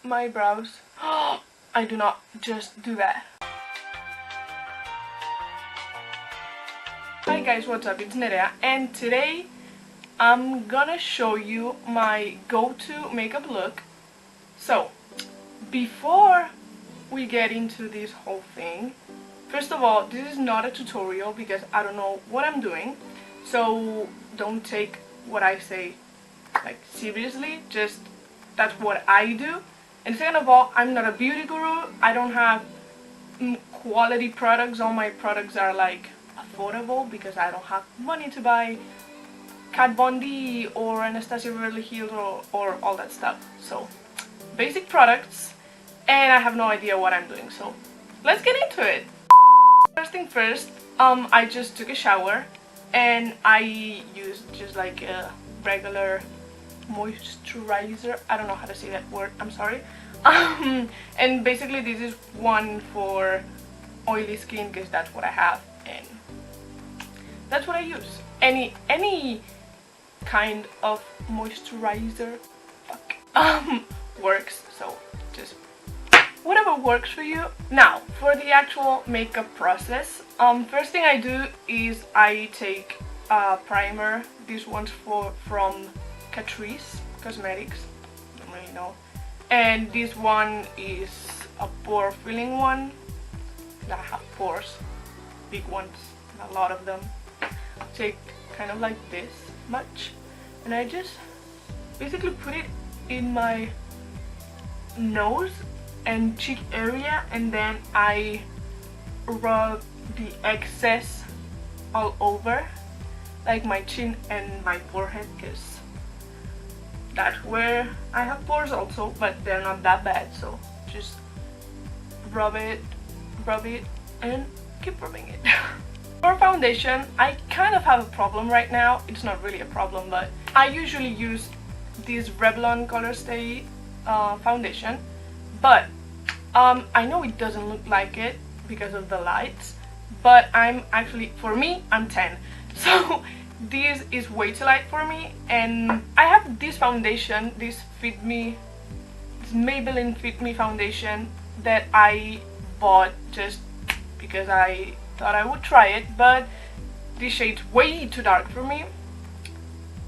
my brows. I do not just do that. Hi guys, what's up? It's Nerea, and today I'm gonna show you my go-to makeup look. So, before we get into this whole thing, first of all, this is not a tutorial because I don't know what I'm doing, so don't take what I say like seriously, just that's what I do. And second of all, I'm not a beauty guru. I don't have quality products. All my products are like affordable because I don't have money to buy Kat Von D or Anastasia Beverly Hills or all that stuff. So basic products, and I have no idea what I'm doing, so let's get into it. First thing first, I just took a shower and I used just like a regular moisturizer. I don't know how to say that word, I'm sorry. And basically this is one for oily skin because that's what I have and that's what I use. Any kind of moisturizer works, so just whatever works for you. Now for the actual makeup process, first thing I do is I take a primer. This one's from Catrice Cosmetics, don't really know, and this one is a pore filling one. I have pores, big ones, a lot of them. Take kind of like this much, and I just basically put it in my nose and cheek area, and then I rub the excess all over, like my chin and my forehead, because that's where I have pores also, but they're not that bad, so just rub it and keep rubbing it. For foundation, I kind of have a problem right now. It's not really a problem, but I usually use this Revlon Color Stay foundation, but I know it doesn't look like it because of the lights, but I'm actually, for me, I'm 10, so this is way too light for me. And I have this foundation, this Maybelline Fit Me foundation that I bought just because I thought I would try it, but this shade's way too dark for me.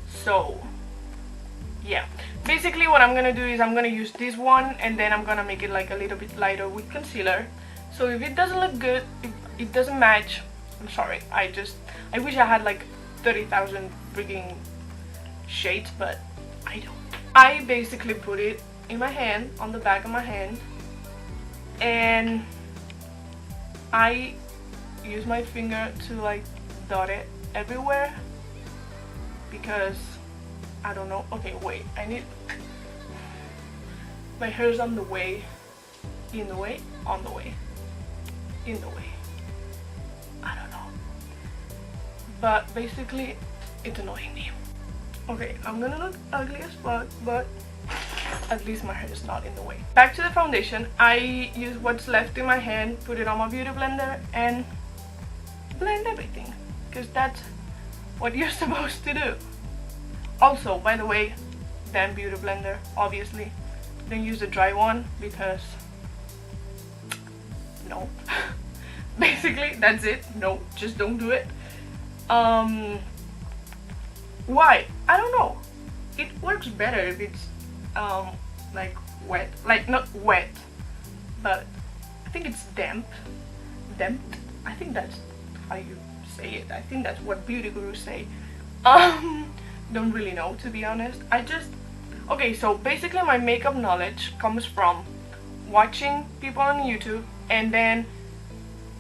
So yeah, basically what I'm gonna do is I'm gonna use this one, and then I'm gonna make it like a little bit lighter with concealer. So if it doesn't look good, if it doesn't match, I'm sorry. I wish I had like 30,000 freaking shades, but I don't. I basically put it in my hand, on the back of my hand, and I use my finger to like dot it everywhere because I don't know. Okay, wait, my hair's on the way, in the way, on the way, in the way, I don't know, but basically it's annoying me. Okay, I'm gonna look ugly as fuck, but at least my hair is not in the way. Back to the foundation, I use what's left in my hand, put it on my beauty blender and blend everything, because that's what you're supposed to do. Also, by the way, damn beauty blender, obviously don't use the dry one because no. Basically that's it. No, just don't do it. Why? I don't know, it works better if it's like wet, like not wet, but I think it's damp. I think that's how you say it. I think that's what beauty gurus say. Don't really know, to be honest. Okay, so basically my makeup knowledge comes from watching people on YouTube and then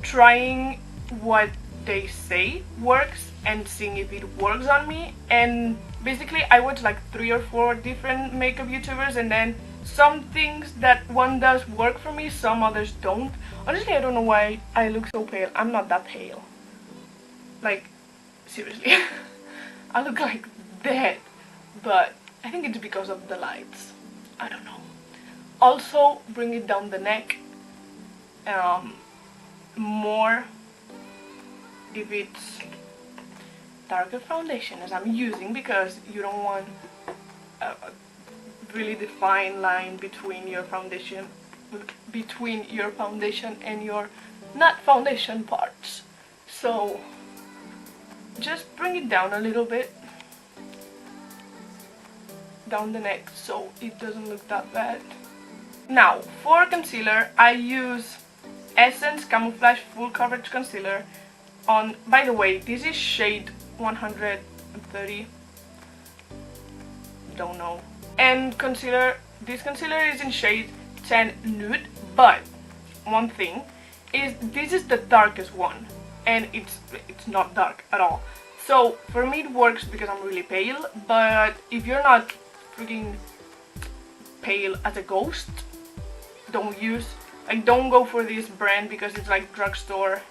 trying what they say works and seeing if it works on me. And basically I watch like 3 or 4 different makeup YouTubers, and then some things that one does work for me, some others don't. Honestly, I don't know why I look so pale. I'm not that pale, like seriously. I look like that, but I think it's because of the lights, I don't know. Also, bring it down the neck more if it's darker foundation as I'm using, because you don't want really defined line between your foundation and your not foundation parts. So just bring it down a little bit down the neck so it doesn't look that bad. Now for concealer, I use Essence Camouflage Full Coverage Concealer on, by the way, this is shade 130, don't know. And concealer, this concealer is in shade 10 Nude, but one thing is this is the darkest one and it's not dark at all. So for me it works because I'm really pale, but if you're not freaking pale as a ghost, don't go for this brand because it's like drugstore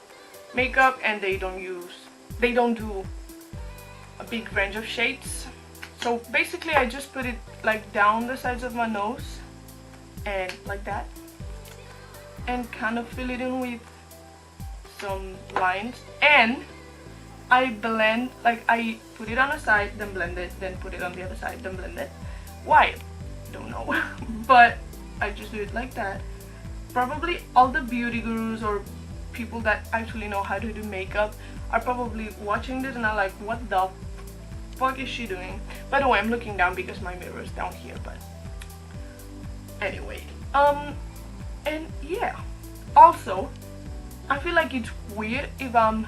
makeup and they don't do a big range of shades. So basically I just put it like down the sides of my nose and like that, and kind of fill it in with some lines, and I blend, like I put it on a side, then blend it, then put it on the other side, then blend it. Why? Don't know. But I just do it like that. Probably all the beauty gurus or people that actually know how to do makeup are probably watching this and are like, what the fuck is she doing? By the way, I'm looking down because my mirror is down here, but anyway. And yeah. Also, I feel like it's weird if I'm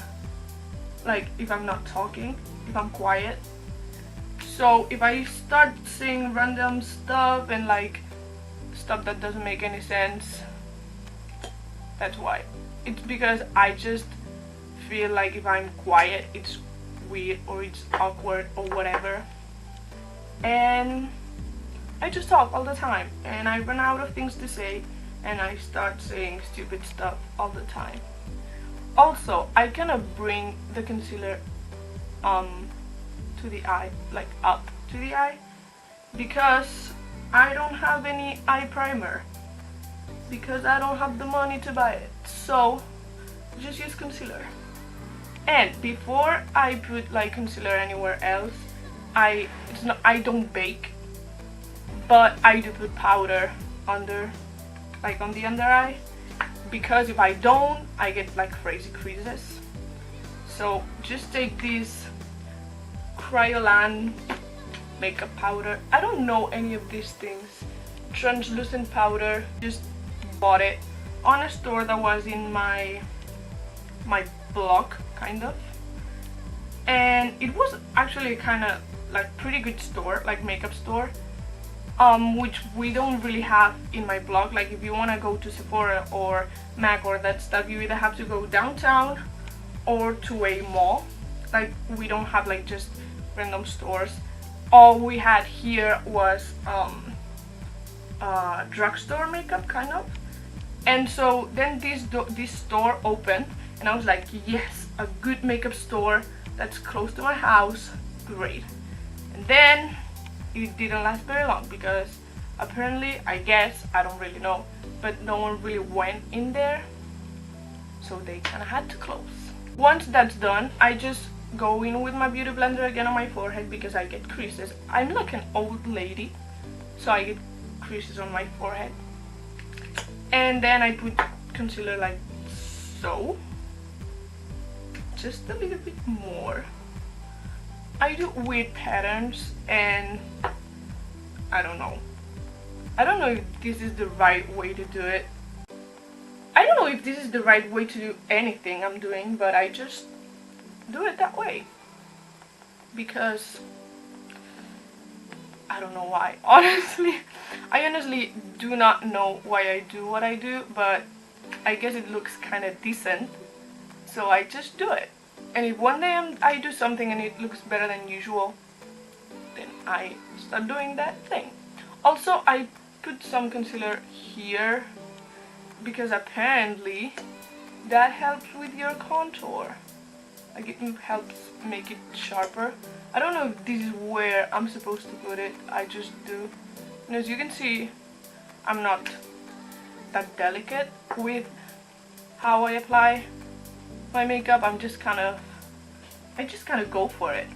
not talking, if I'm quiet. So if I start saying random stuff and like stuff that doesn't make any sense, that's why. It's because I just feel like if I'm quiet it's weird or it's awkward or whatever, and I just talk all the time and I run out of things to say and I start saying stupid stuff all the time. Also, I kind of bring the concealer to the eye, like up to the eye, because I don't have any eye primer, because I don't have the money to buy it. So just use concealer. And before I put like concealer anywhere else, I don't bake, but I do put powder under, like on the under eye, because if I don't, I get like crazy creases. So just take this Kryolan makeup powder. I don't know any of these things. Translucent powder. Just bought it on a store that was in my block, kind of, and it was actually kind of like pretty good store, like makeup store, which we don't really have in my blog. Like if you want to go to Sephora or MAC or that stuff, you either have to go downtown or to a mall. Like we don't have like just random stores. All we had here was drugstore makeup, kind of. And so then this store opened and I was like, yes, a good makeup store that's close to my house, great. And then it didn't last very long because apparently, I guess, I don't really know, but no one really went in there, so they kind of had to close. Once that's done, I just go in with my beauty blender again on my forehead because I get creases. I'm like an old lady, so I get creases on my forehead. And then I put concealer like so, just a little bit more. I do weird patterns and I don't know if this is the right way to do it. I don't know if this is the right way to do anything I'm doing, but I just do it that way because I don't know why. Honestly, I honestly do not know why I do what I do, but I guess it looks kind of decent, so I just do it. And if one day I do something and it looks better than usual, then I start doing that thing. Also, I put some concealer here because apparently that helps with your contour. Like it helps make it sharper. I don't know if this is where I'm supposed to put it. I just do. And as you can see, I'm not that delicate with how I apply my makeup. I just kind of go for it,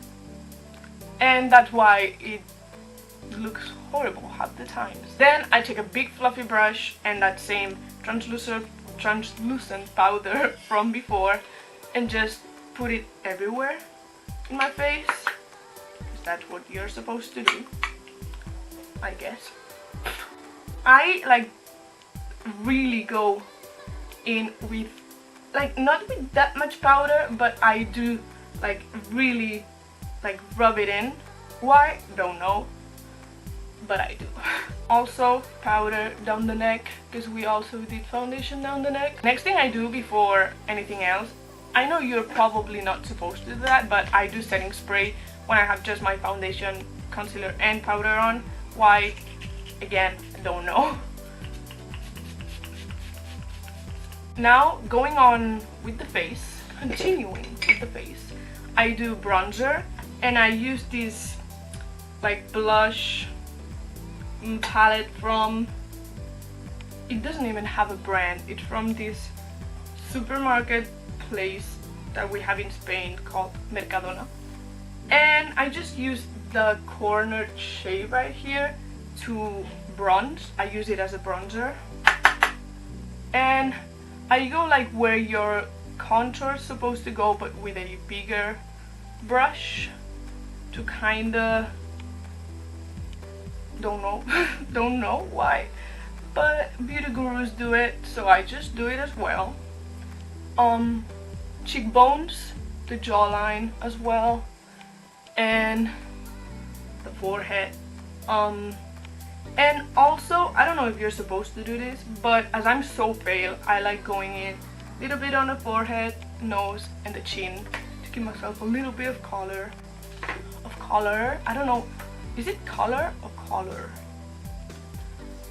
and that's why it looks horrible half the times. Then I take a big fluffy brush and that same translucent powder from before and just put it everywhere in my face, because that's what you're supposed to do, I guess. I like really go in with, like, not with that much powder, but I do like really like rub it in. Why? Don't know, but I do. Also powder down the neck, because we also did foundation down the neck. Next thing I do before anything else, I know you're probably not supposed to do that, but I do setting spray when I have just my foundation, concealer and powder on. Why? Again, I don't know. Now going on with the face, continuing with the face, I do bronzer, and I use this like blush palette from, it doesn't even have a brand, it's from this supermarket place that we have in Spain called Mercadona, and I just use the corner shade right here to bronze. I use it as a bronzer, and I go like where your contour is supposed to go, but with a bigger brush to kinda, don't know why, but beauty gurus do it, so I just do it as well. Cheekbones, the jawline as well, and the forehead. And also, I don't know if you're supposed to do this, but as I'm so pale, I like going in a little bit on the forehead, nose, and the chin to give myself a little bit of color. I don't know, is it color or color?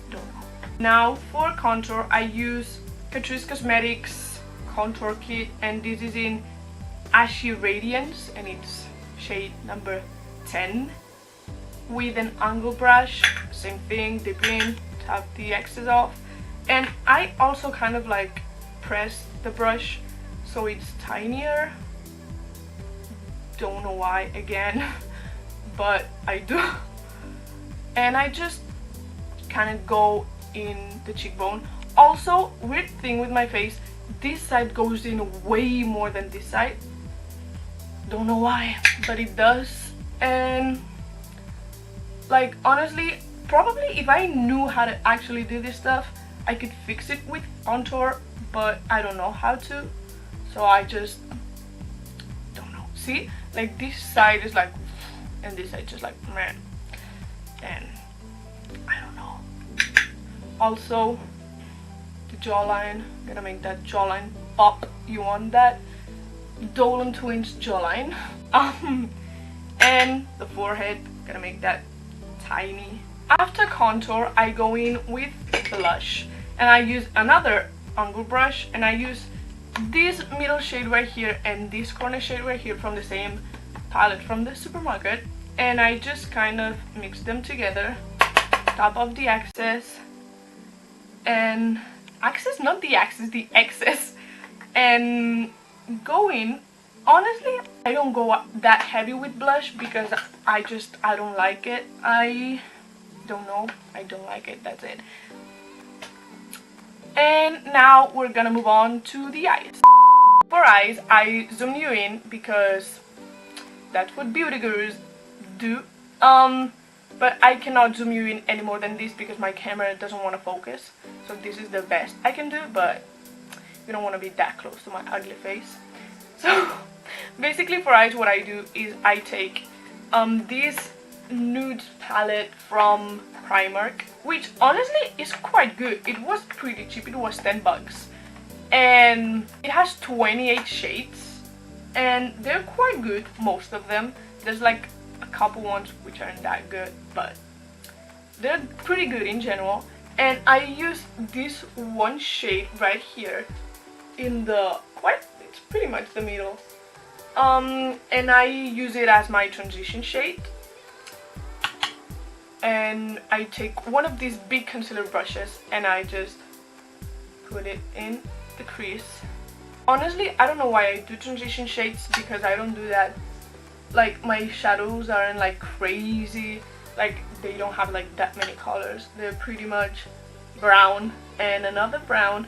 Don't know. Now for contour, I use Catrice Cosmetics contour kit, and this is in Ashy Radiance, and it's shade number 10. With an angle brush, same thing, dip in, tap the excess off, and I also kind of like press the brush so it's tinier. Don't know why, again, but I do. And I just kind of go in the cheekbone. Also, weird thing with my face, this side goes in way more than this side. Don't know why, but it does. And like, honestly, probably if I knew how to actually do this stuff, I could fix it with contour, but I don't know how to, so I just don't know. See, like this side is like, and this side just like man, and I don't know. Also, the jawline, gonna make that jawline pop. You want that Dolan Twins jawline. And the forehead, gonna make that tiny. After contour, I go in with blush, and I use another angle brush, and I use this middle shade right here and this corner shade right here from the same palette from the supermarket, and I just kind of mix them together, top of the excess, and not the excess, the excess, and go in. Honestly, I don't go that heavy with blush because I don't like it. I don't know, I don't like it, that's it. And now we're gonna move on to the eyes. For eyes, I zoom you in because that's what beauty gurus do. But I cannot zoom you in any more than this because my camera doesn't want to focus. So this is the best I can do, but you don't want to be that close to my ugly face. So basically for eyes, what I do is I take this nude palette from Primark, which honestly is quite good. It was pretty cheap, it was 10 bucks, and it has 28 shades, and they're quite good, most of them. There's like a couple ones which aren't that good, but they're pretty good in general. And I use this one shade right here in the it's pretty much the middle, and I use it as my transition shade. And I take one of these big concealer brushes and I just put it in the crease. Honestly, I don't know why I do transition shades, because I don't do that. Like, my shadows aren't like crazy like they don't have like that many colors. They're pretty much brown and another brown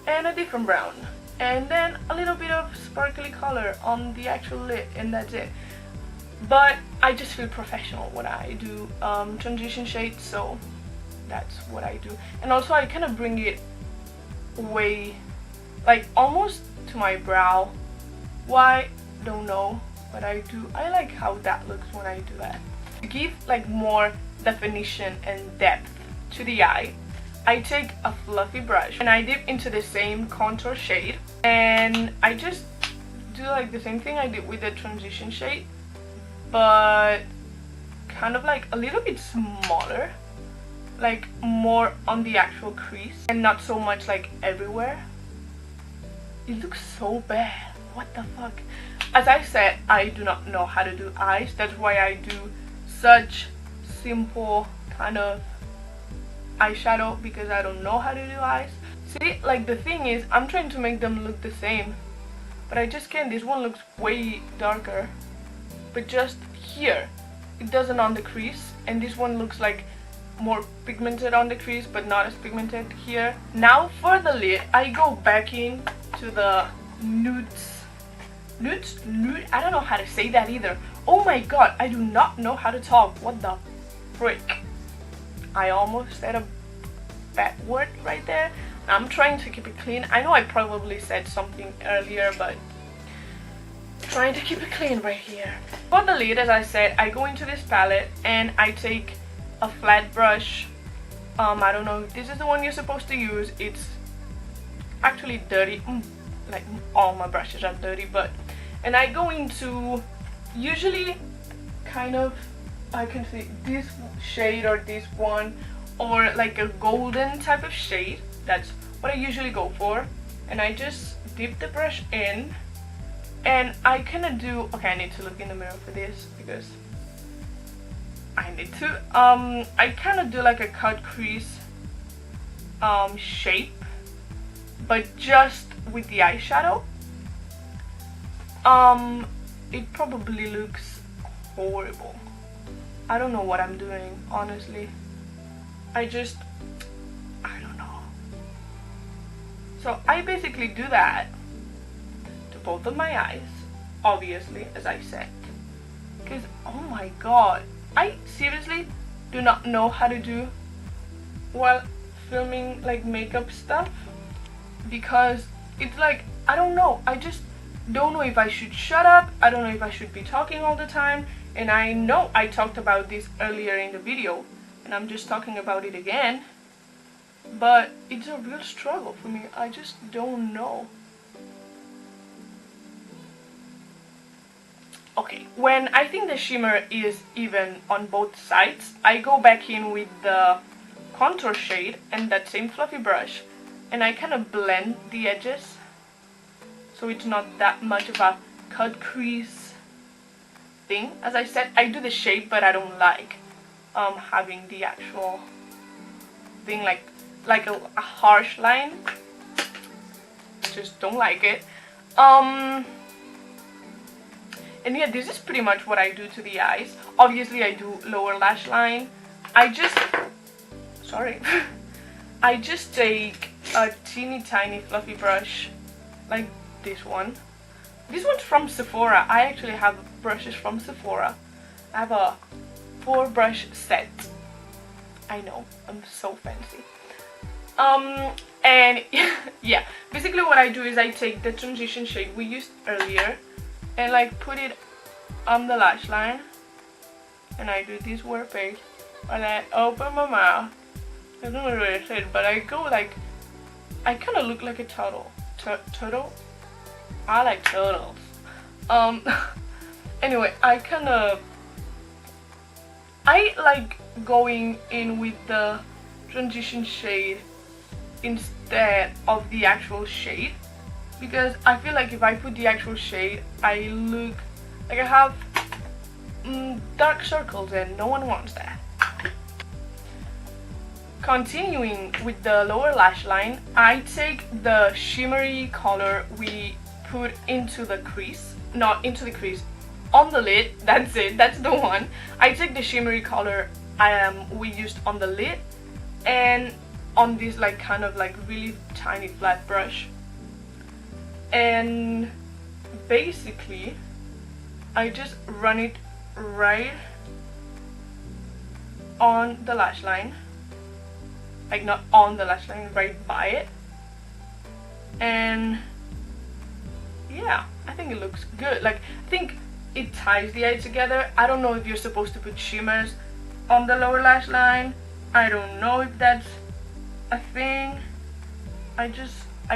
and a different brown, and then a little bit of sparkly color on the actual lid, and that's it. But I just feel professional when I do transition shades, so that's what I do. And also I kind of bring it way, like almost to my brow. Why? Don't know, but I do. I like how that looks when I do that. To give like more definition and depth to the eye, I take a fluffy brush and I dip into the same contour shade, and I just do like the same thing I did with the transition shade, but kind of like a little bit smaller, like more on the actual crease and not so much like everywhere. It looks so bad. What the fuck? As I said, I do not know how to do eyes. That's why I do such simple kind of eyeshadow, because I don't know how to do eyes. See, like the thing is, I'm trying to make them look the same, but I just can't. This one looks way darker, but just here it doesn't on the crease, and this one looks like more pigmented on the crease but not as pigmented here. Now for the lid, I go back in to the nude, I don't know how to say that either. Oh my god, I do not know how to talk. What the frick? I almost said a bad word right there. I'm trying to keep it clean. I know I probably said something earlier, but trying to keep it clean right here. For the lid, as I said, I go into this palette and I take a flat brush. I don't know if this is the one you're supposed to use. It's actually dirty. Like all my brushes are dirty, but and I go into usually kind of, I can see this shade or this one, or like a golden type of shade. That's what I usually go for, and I just dip the brush in, and I kind of do, okay, I need to look in the mirror for this because I need to. I kind of do like a cut crease shape, but just with the eyeshadow. It probably looks horrible. I don't know what I'm doing, honestly. I don't know. So I basically do that to both of my eyes, obviously, as I said, because oh my god, I seriously do not know how to do while filming like makeup stuff, because it's like, I don't know, I just don't know if I should shut up. I don't know if I should be talking all the time, and I know I talked about this earlier in the video and I'm just talking about it again, but it's a real struggle for me. I just don't know. Okay, when I think the shimmer is even on both sides, I go back in with the contour shade and that same fluffy brush, and I kind of blend the edges so it's not that much of a cut crease thing. As I said, I do the shape, but I don't like having the actual thing like a harsh line. Just don't like it. And yeah, this is pretty much what I do to the eyes. Obviously I do lower lash line. I just take a teeny tiny fluffy brush like this one. This one's from Sephora. I actually have brushes from Sephora. I have a 4 brush set. I know, I'm so fancy. And yeah, basically what I do is I take the transition shade we used earlier and like put it on the lash line, and I do this word page, and I open my mouth. I don't know what I said, but I go like, I kind of look like a turtle. Turtle? I like turtles. Anyway, I like going in with the transition shade instead of the actual shade, because I feel like if I put the actual shade, I look like I have dark circles, and no one wants that. Continuing with the lower lash line, I take the shimmery color we put into the crease, not into the crease, on the lid. That's it, that's the one. I take the shimmery color we used on the lid and on this like kind of like really tiny flat brush. And basically I just run it right on the lash line, like not on the lash line, right by it. And yeah, I think it looks good. Like, I think it ties the eye together. I don't know if you're supposed to put shimmers on the lower lash line. I don't know if that's a thing. I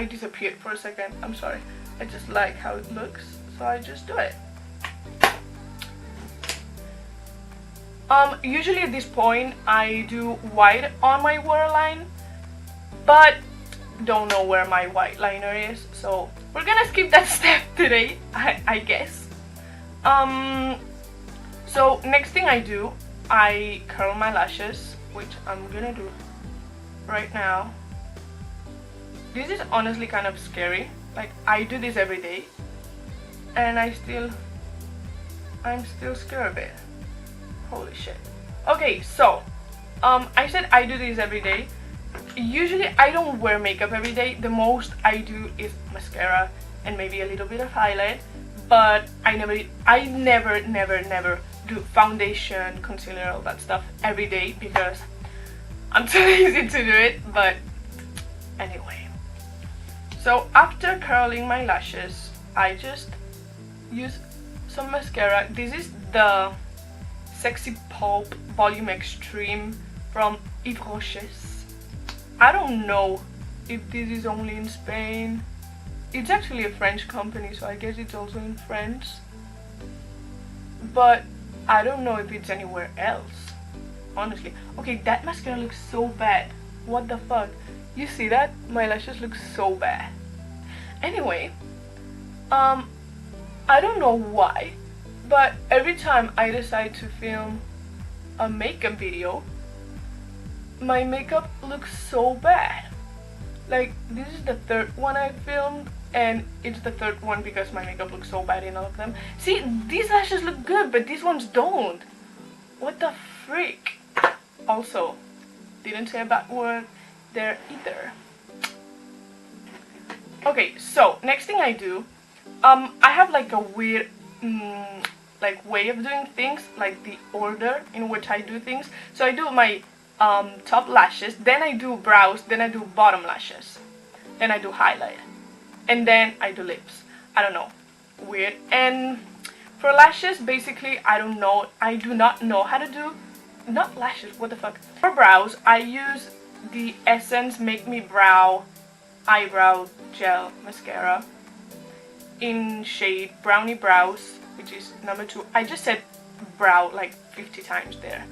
disappeared for a second. I'm sorry. I just like how it looks, so I just do it. Usually at this point I do white on my waterline, but don't know where my white liner is, so we're gonna skip that step today, I guess. So next thing I do, I curl my lashes, which I'm gonna do right now. This is honestly kind of scary. Like, I do this every day and I'm still scared of it. Holy shit. Okay, so I said I do this every day. Usually I don't wear makeup every day. The most I do is mascara and maybe a little bit of highlight, but I never do foundation, concealer, all that stuff every day because I'm too lazy to do it. But anyway, so after curling my lashes, I just use some mascara. This is the Sexy Pulp Volume Extreme from Yves Rocher's. I don't know if this is only in Spain. It's actually a French company, so I guess it's also in French. But I don't know if it's anywhere else, honestly. Okay, that mascara looks so bad. What the fuck? You see that? My lashes look so bad. Anyway, I don't know why, but every time I decide to film a makeup video, my makeup looks so bad. Like, this is the third one I filmed, and it's the third one because my makeup looks so bad in all of them. See, these lashes look good, but these ones don't. What the freak? Also, didn't say a bad word there either. Okay, so next thing I do, I have like a weird like way of doing things, like the order in which I do things. So I do my top lashes, then I do brows, then I do bottom lashes, then I do highlight, and then I do lips. I don't know, weird. And for lashes, basically I do not know how to do, not lashes, what the fuck. For brows, I use the Essence Make Me Brow Eyebrow Gel Mascara in shade Brownie Brows, which is number 2. I just said brow like 50 times there.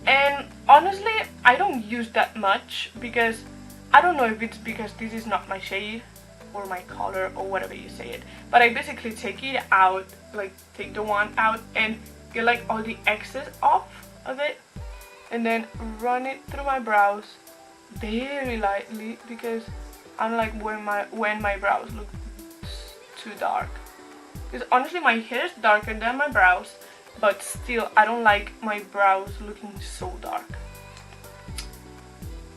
And honestly, I don't use that much because I don't know if it's because this is not my shade or my color or whatever you say it, but I basically take it out, like take the wand out and get like all the excess off of it, and then run it through my brows very lightly because I don't like when my brows look too dark. Because honestly, my hair is darker than my brows, but still I don't like my brows looking so dark.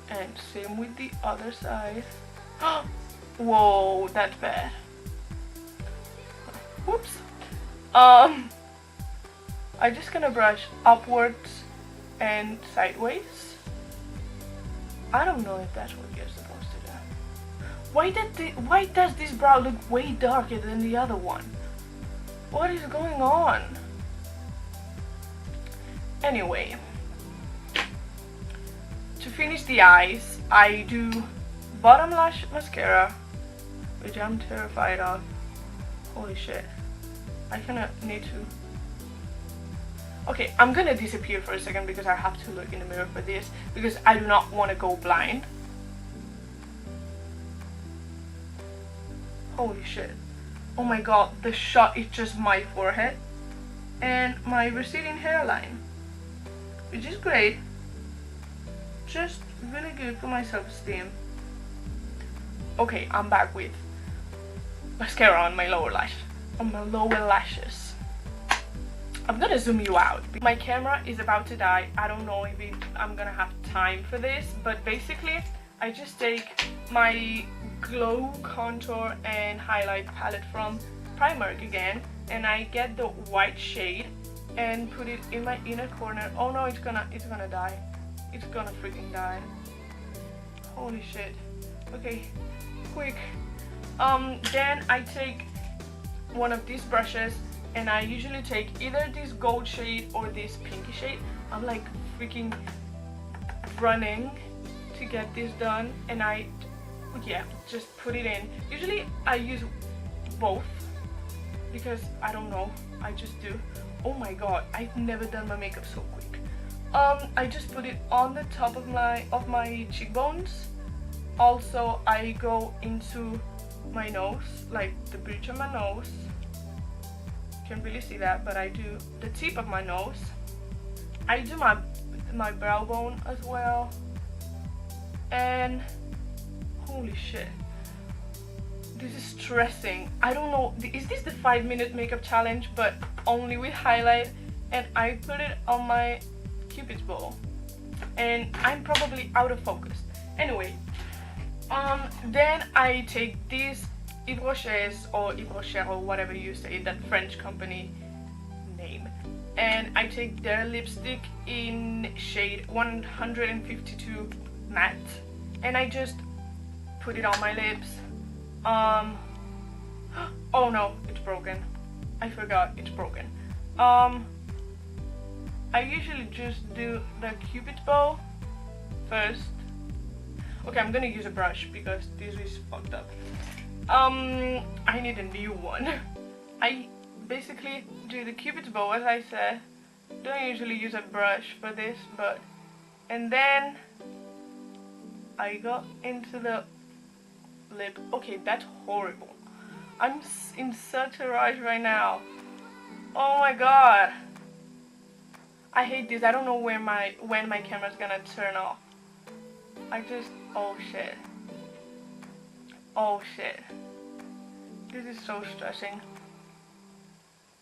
And same with the other side. Whoa, that's bad. Whoops. I'm just gonna brush upwards and sideways. I don't know if that's what you're supposed to do. Why does this brow look way darker than the other one? What is going on? Anyway, to finish the eyes, I do bottom lash mascara, which I'm terrified of. Holy shit. I kinda need to... Okay, I'm gonna disappear for a second because I have to look in the mirror for this, because I do not want to go blind. Holy shit. Oh my god, the shot is just my forehead and my receding hairline, which is great. Just really good for my self-esteem. Okay, I'm back with mascara on my lower lash, on my lower lashes. I'm gonna zoom you out. My camera is about to die. I don't know if I'm gonna have time for this, but basically I just take my glow contour and highlight palette from Primark again, and I get the white shade and put it in my inner corner. Oh no, it's gonna die. It's gonna freaking die. Holy shit. Okay, quick. Then I take one of these brushes, and I usually take either this gold shade or this pinky shade. I'm like freaking running to get this done, and I just put it in. Usually I use both because I don't know, I just do. Oh my god, I've never done my makeup so quick. I just put it on the top of my cheekbones. Also I go into my nose, like the bridge of my nose. Can't really see that, but I do the tip of my nose. I do my brow bone as well. And holy shit, this is stressing. I don't know, is this the 5-minute makeup challenge, but only with highlight? And I put it on my cupid's bow, and I'm probably out of focus. Anyway, then I take this Yves Rocher's or Yves Rocher or whatever you say, that French company name, and I take their lipstick in shade 152 matte, and I just put it on my lips. Oh no, it's broken. I forgot it's broken. I usually just do the cupid's bow first. Okay, I'm gonna use a brush because this is fucked up. I need a new one. I basically do the cupid's bow, as I said. Don't usually use a brush for this, but and then I go into the lip. Okay, that's horrible. I'm in such a rush right now. Oh my god, I hate this. I don't know when my camera's gonna turn off. Oh shit. Oh shit. This is so stressing.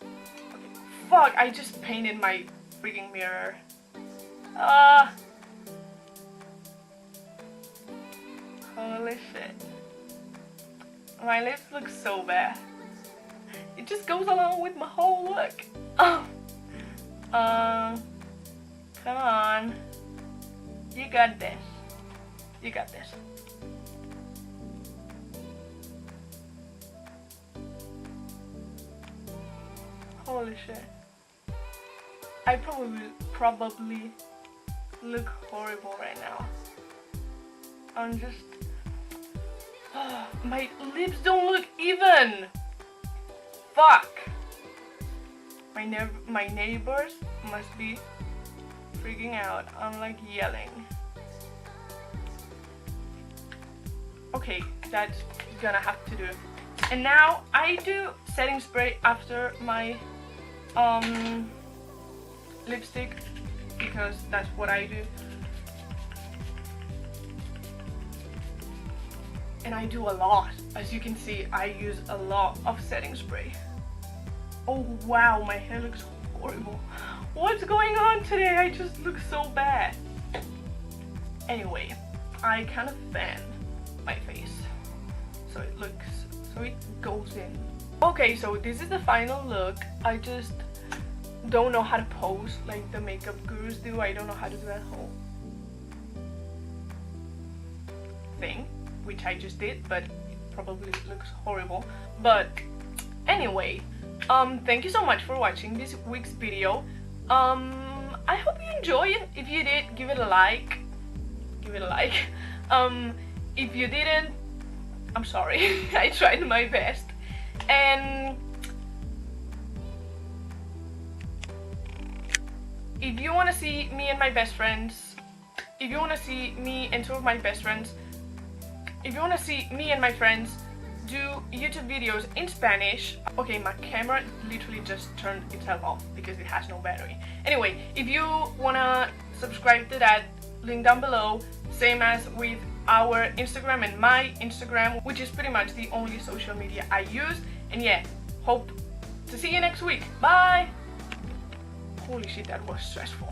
Okay. Fuck, I just painted my freaking mirror. Holy shit. My lips look so bad. It just goes along with my whole look. Come on. You got this. You got this. Holy shit. I probably look horrible right now. I'm just... my lips don't look even! Fuck! My neighbors must be freaking out. I'm like yelling. Okay, that's gonna have to do. And now I do setting spray after my lipstick because that's what I do. And I do a lot. As you can see, I use a lot of setting spray. Oh wow, my hair looks horrible. What's going on today? I just look so bad. Anyway, I kind of fan my face so it goes in. Okay, so this is the final look. I just don't know how to pose like the makeup gurus do. I don't know how to do that whole thing, which I just did, but it probably looks horrible. But anyway, thank you so much for watching this week's video. I hope you enjoy it. If you did, give it a like. Give it a like. If you didn't, I'm sorry. I tried my best. And if you want to see me and my best friends, if you want to see me and two of my best friends, if you want to see me and my friends do YouTube videos in Spanish. Okay, my camera literally just turned itself off because it has no battery. Anyway, if you wanna subscribe to that, link down below, same as with our Instagram and my Instagram, which is pretty much the only social media I use. And yeah, hope to see you next week. Bye! holy shit, that was stressful.